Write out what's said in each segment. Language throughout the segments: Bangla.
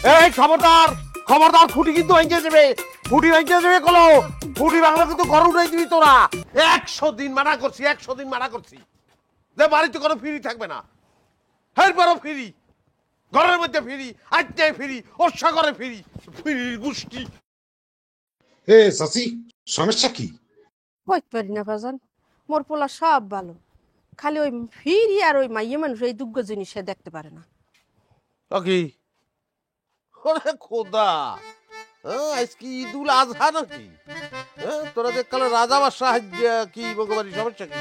এই খবরদার খবরদার, খুঁটি কিন্তু ভেঙে যাবে, খুঁটি ভেঙে যাবে কলো, খুঁটি ভাঙলে কিন্তু ঘর উঠাই দিবি তোরা। 100 দিন মানা করছি, 100 দিন মানা করছি যে বাড়িতে কোনো ফ্রি থাকবে না। এরপরও ফ্রি, ঘরের মধ্যে ফ্রি, আজকে ফ্রি, ওর সাগরে ফ্রি, ফ্রির গোষ্ঠী। এ চাচি, সমস্যা কি? কইতে পারি না বাজান, মোর পোলা সব ভালো, খালি ওই ফিরি আর ওই মাইয়ে মানুষ এই দুগ্গ জিনিস সে দেখতে পারে না। কি ওরে খোদা, আজকে ঈদুল আজহা নাকি? তোরা দেখ কালে রাজা বাদশাহ কি ভগবানের সমস্যা কি?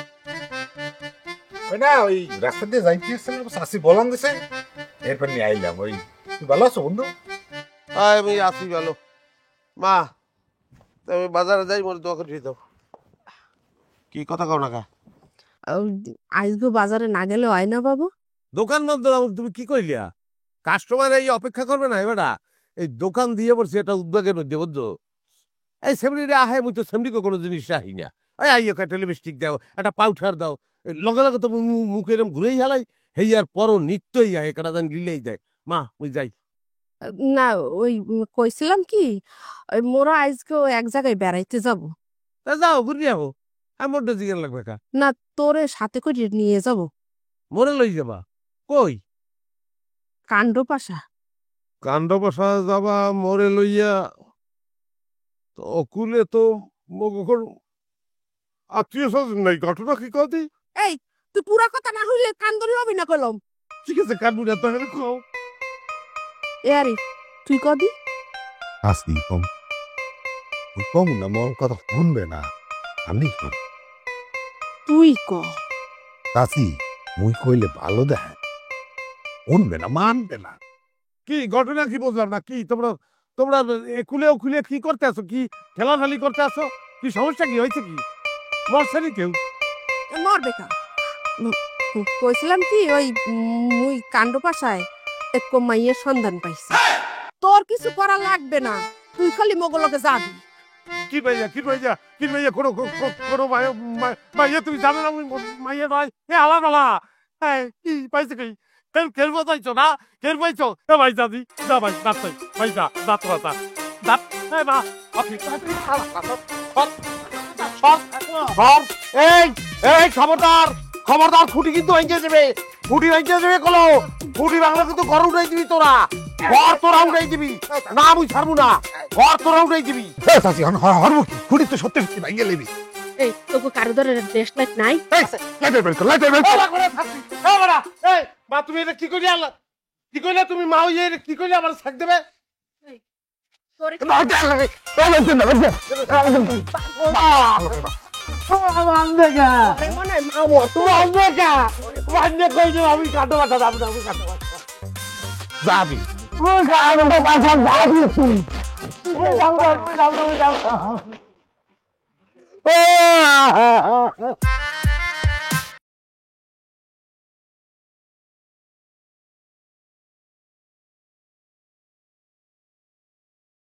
ওই না, ওই রাস্তা দিয়ে যাইতেছিলাম, চাচি বলান দিছে, এরপর নিয়ে আইলাম। ওই তুই ভালো আছো বন্ধু? আমি আছি ভালো। মা আমি বাজারে যাই, মোর দোয়া করে দাও। কি কথা কও না কা? আজকে বাজারে না গেলে হয় না বাবু? দোকান বন্ধ, তুমি কি কইলিয়া? কাস্টমার এই অপেক্ষা করবে না এবারা, এই দোকান দিয়ে বলছি এটা উদ্যোগের মধ্যে, বুঝছো? এই সেমনি আহে, মুই তো সেমনি কোনো জিনিস আহি না। এই আইও একটা লিপস্টিক দাও, একটা পাউডার দাও, লগে লগে তো মুখে এরম ঘুরেই হালাই, হেই আর পরও নিত্যই আহে, একটা জানি লিলেই যায়। মা মুই যাই। না, ওই কইছিলাম কি, ওই মোরা আজকে এক জায়গায় বেড়াইতে যাব। তা যাও ঘুরি যাবো, আমার জিজ্ঞান লাগবে কা? না, তোরে সাথে করে নিয়ে যাব। মরে লই যাবা? কই? কাণ্ড পাশা। কাণ্ড বসা যাবা মরে লইয়া? তো অকুলে তো মগর আত্মীয় স্বজন নাই, ঘটনা কি কদি? এই, তুই পুরা কথা না হইলে কান ধরে হবি না কলম। ঠিক আছে, কানবু না তাহলে কও। এ আরে তুই কদি। আসি কম, কম না, মোর কথা শুনবে না। আমি কম তুই ক। চাচি, মুই কইলে ভালো দেখে, শুনবে না, মানবে না। কি ঘটনা কি বুঝলাম না? কি তোমরা তোমরা একুলে ওকুলে কি করতে আছো? কি খেলাধালি করতে আছো? কি সমস্যা, কি হয়েছে? কি মরছে নি কেউ? মরবে কা। কইছিলাম কি, ওই মুই কাণ্ড পাশায় এক মাইয়ের সন্ধান পাইছি। তোর কিছু করা লাগবে না, তুই খালি মগলকে যাবি। কি ভাইয়া, কি ভাইয়া, কি ভাইয়া, কোনো কোনো ভাইয়া তুমি জানো না মাইয়া নয়? এ আলা আলা, হ্যাঁ কি পাইছে? কি খেলবো চাইছো না? খেলবো পাইছো? এ ভাই দাদি যা, ভাই দাঁত চাই, ভাই যা দাঁত রাজা দাঁত। হ্যাঁ মা আপনি এই এই খবরদার খবরদার, খুঁটি কিন্তু ভেঙে যাবে, খুঁটি ভেঙে যাবে কলো, খুঁটি ভাঙলে কিন্তু ঘর উঠাই দিবি তোরা, ঘর তোরা উঠাই দিবি না, আমি ছাড়বো না, ঘর তোরা উঠাই দিবি। চাচি, হরবো কি? খুঁড়ি তো সত্যি সত্যি ভাইয়া লেবি। এই তোকে কারো ধরে দেশ লাইট নাই? লাইটার বের কর, লাইটার বের কর। মা তুমি এটা কি করলে আল্লাহ, কি করলে তুমি? মা হইয়ে কি করলে আমার শাক দেবে? তোরে মনে হয় মা মর। আমি কাটো বাটা যাবো না, আমি কাটো বাটা যাবি। যাবি